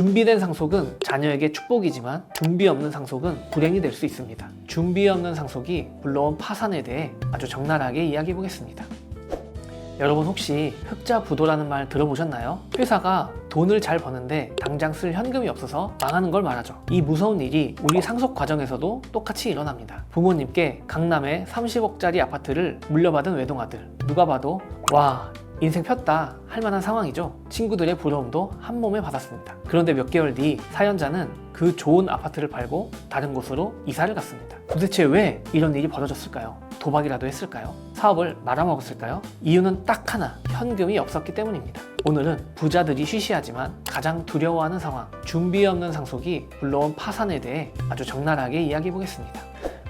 준비된 상속은 자녀에게 축복이지만 준비 없는 상속은 불행이 될 수 있습니다. 준비 없는 상속이 불러온 파산에 대해 아주 적나라하게 이야기해 보겠습니다. 여러분 혹시 흑자부도라는 말 들어보셨나요? 회사가 돈을 잘 버는데 당장 쓸 현금이 없어서 망하는 걸 말하죠. 이 무서운 일이 우리 상속 과정에서도 똑같이 일어납니다. 부모님께 강남에 30억짜리 아파트를 물려받은 외동아들, 누가 봐도 와 인생 폈다 할 만한 상황이죠. 친구들의 부러움도 한 몸에 받았습니다. 그런데 몇 개월 뒤 사연자는 그 좋은 아파트를 팔고 다른 곳으로 이사를 갔습니다. 도대체 왜 이런 일이 벌어졌을까요? 도박이라도 했을까요? 사업을 말아먹었을까요? 이유는 딱 하나, 현금이 없었기 때문입니다. 오늘은 부자들이 쉬쉬하지만 가장 두려워하는 상황, 준비 없는 상속이 불러온 파산에 대해 아주 적나라하게 이야기해 보겠습니다.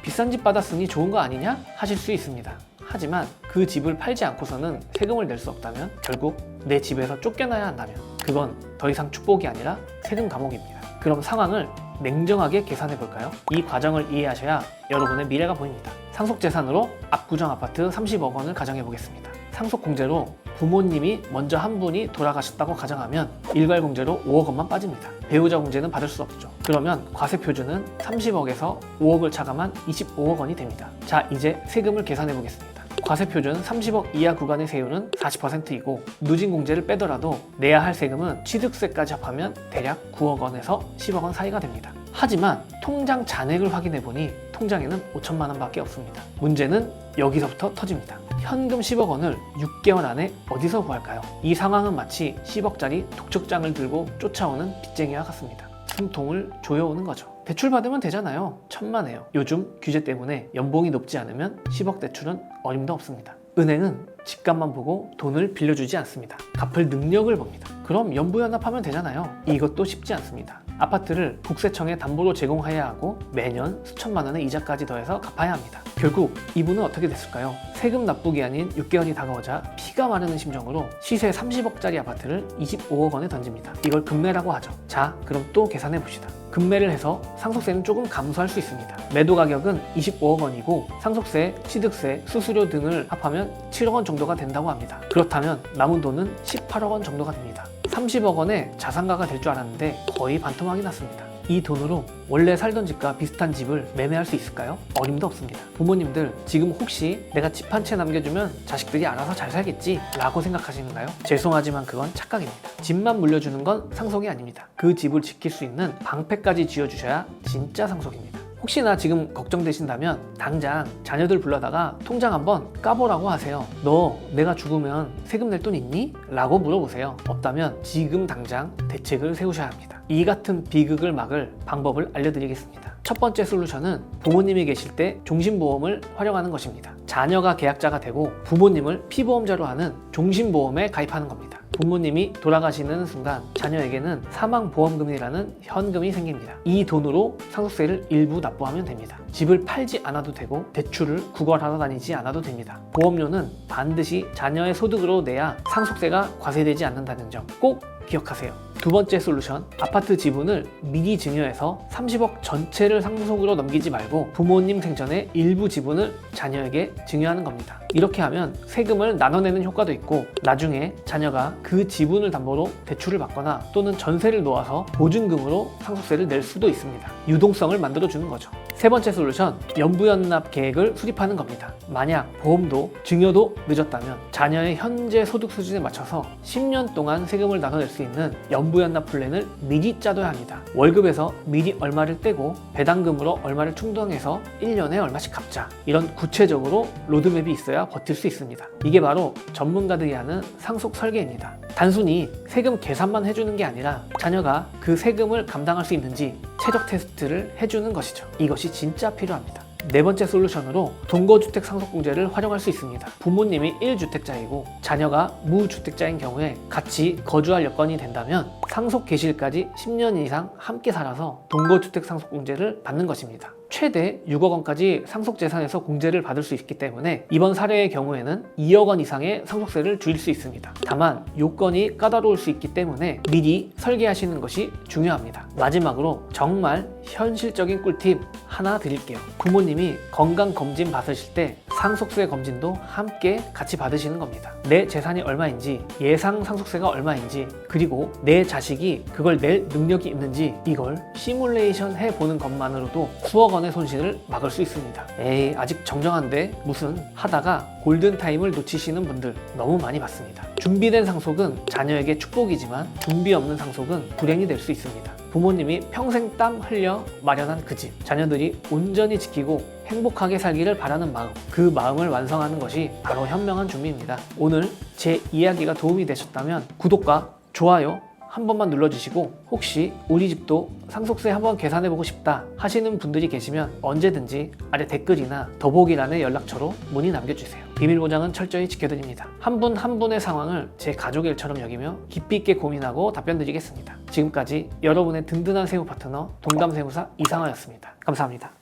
비싼 집 받았으니 좋은 거 아니냐? 하실 수 있습니다. 하지만 그 집을 팔지 않고서는 세금을 낼 수 없다면, 결국 내 집에서 쫓겨나야 한다면 그건 더 이상 축복이 아니라 세금 감옥입니다. 그럼 상황을 냉정하게 계산해 볼까요? 이 과정을 이해하셔야 여러분의 미래가 보입니다. 상속재산으로 압구정 아파트 30억 원을 가정해 보겠습니다. 상속공제로 부모님이 먼저 한 분이 돌아가셨다고 가정하면 일괄공제로 5억 원만 빠집니다. 배우자 공제는 받을 수 없죠. 그러면 과세표준은 30억에서 5억을 차감한 25억 원이 됩니다. 자, 이제 세금을 계산해 보겠습니다. 과세표준 30억 이하 구간의 세율은 40%이고 누진공제를 빼더라도 내야 할 세금은 취득세까지 합하면 대략 9억 원에서 10억 원 사이가 됩니다. 하지만 통장 잔액을 확인해 보니 통장에는 5천만 원밖에 없습니다. 문제는 여기서부터 터집니다. 현금 10억 원을 6개월 안에 어디서 구할까요? 이 상황은 마치 10억짜리 독촉장을 들고 쫓아오는 빚쟁이와 같습니다. 숨통을 조여오는 거죠. 대출 받으면 되잖아요. 천만에요. 요즘 규제 때문에 연봉이 높지 않으면 10억 대출은 어림도 없습니다. 은행은 집값만 보고 돈을 빌려주지 않습니다. 갚을 능력을 봅니다. 그럼 연부연합하면 되잖아요. 이것도 쉽지 않습니다. 아파트를 국세청에 담보로 제공해야 하고 매년 수천만 원의 이자까지 더해서 갚아야 합니다. 결국 이분은 어떻게 됐을까요? 세금 납부기 아닌 6개월이 다가오자 피가 마르는 심정으로 시세 30억짜리 아파트를 25억 원에 던집니다. 이걸 금매라고 하죠. 자, 그럼 또 계산해 봅시다. 금매를 해서 상속세는 조금 감소할 수 있습니다. 매도 가격은 25억 원이고 상속세, 취득세, 수수료 등을 합하면 7억 원 정도가 된다고 합니다. 그렇다면 남은 돈은 18억 원 정도가 됩니다. 30억 원의 자산가가 될 줄 알았는데 거의 반토막이 났습니다. 이 돈으로 원래 살던 집과 비슷한 집을 매매할 수 있을까요? 어림도 없습니다. 부모님들 지금 혹시 내가 집 한 채 남겨주면 자식들이 알아서 잘 살겠지 라고 생각하시는가요? 죄송하지만 그건 착각입니다. 집만 물려주는 건 상속이 아닙니다. 그 집을 지킬 수 있는 방패까지 쥐어주셔야 진짜 상속입니다. 혹시나 지금 걱정되신다면 당장 자녀들 불러다가 통장 한번 까보라고 하세요. 너 내가 죽으면 세금 낼 돈 있니? 라고 물어보세요. 없다면 지금 당장 대책을 세우셔야 합니다. 이 같은 비극을 막을 방법을 알려드리겠습니다. 첫 번째 솔루션은 부모님이 계실 때 종신보험을 활용하는 것입니다. 자녀가 계약자가 되고 부모님을 피보험자로 하는 종신보험에 가입하는 겁니다. 부모님이 돌아가시는 순간 자녀에게는 사망보험금이라는 현금이 생깁니다. 이 돈으로 상속세를 일부 납부하면 됩니다. 집을 팔지 않아도 되고 대출을 구걸하러 다니지 않아도 됩니다. 보험료는 반드시 자녀의 소득으로 내야 상속세가 과세되지 않는다는 점 꼭 기억하세요. 두 번째 솔루션, 아파트 지분을 미리 증여해서 30억 전체를 상속으로 넘기지 말고 부모님 생전에 일부 지분을 자녀에게 증여하는 겁니다. 이렇게 하면 세금을 나눠내는 효과도 있고 나중에 자녀가 그 지분을 담보로 대출을 받거나 또는 전세를 놓아서 보증금으로 상속세를 낼 수도 있습니다. 유동성을 만들어주는 거죠. 세 번째 솔루션, 연부연납 계획을 수립하는 겁니다. 만약 보험도 증여도 늦었다면 자녀의 현재 소득 수준에 맞춰서 10년 동안 세금을 나눠낼 수 있는 연부연납 플랜을 미리 짜둬야 합니다. 월급에서 미리 얼마를 떼고 배당금으로 얼마를 충당해서 1년에 얼마씩 갚자. 이런 구체적으로 로드맵이 있어야 버틸 수 있습니다. 이게 바로 전문가들이 하는 상속 설계입니다. 단순히 세금 계산만 해주는 게 아니라 자녀가 그 세금을 감당할 수 있는지 최적 테스트를 해주는 것이죠. 이것이 진짜 필요합니다. 네 번째 솔루션으로 동거주택 상속공제를 활용할 수 있습니다. 부모님이 1주택자이고 자녀가 무주택자인 경우에 같이 거주할 여건이 된다면 상속 개시일까지 10년 이상 함께 살아서 동거주택 상속공제를 받는 것입니다. 최대 6억 원까지 상속재산에서 공제를 받을 수 있기 때문에 이번 사례의 경우에는 2억 원 이상의 상속세를 줄일 수 있습니다. 다만 요건이 까다로울 수 있기 때문에 미리 설계하시는 것이 중요합니다. 마지막으로 정말 현실적인 꿀팁 하나 드릴게요. 부모님이 건강검진 받으실 때 상속세 검진도 함께 같이 받으시는 겁니다. 내 재산이 얼마인지, 예상 상속세가 얼마인지, 그리고 내 자식이 그걸 낼 능력이 있는지 이걸 시뮬레이션 해보는 것만으로도 수억 원의 손실을 막을 수 있습니다. 에이, 아직 정정한데 무슨 하다가 골든타임을 놓치시는 분들 너무 많이 봤습니다. 준비된 상속은 자녀에게 축복이지만 준비 없는 상속은 불행이 될 수 있습니다. 부모님이 평생 땀 흘려 마련한 그 집, 자녀들이 온전히 지키고 행복하게 살기를 바라는 마음, 그 마음을 완성하는 것이 바로 현명한 준비입니다. 오늘 제 이야기가 도움이 되셨다면 구독과 좋아요 한 번만 눌러주시고, 혹시 우리 집도 상속세 한번 계산해보고 싶다 하시는 분들이 계시면 언제든지 아래 댓글이나 더보기란에 연락처로 문의 남겨주세요. 비밀보장은 철저히 지켜드립니다. 한 분 한 분의 상황을 제 가족의 일처럼 여기며 깊이 있게 고민하고 답변드리겠습니다. 지금까지 여러분의 든든한 세무 파트너 동담세무사 이상하였습니다. 감사합니다.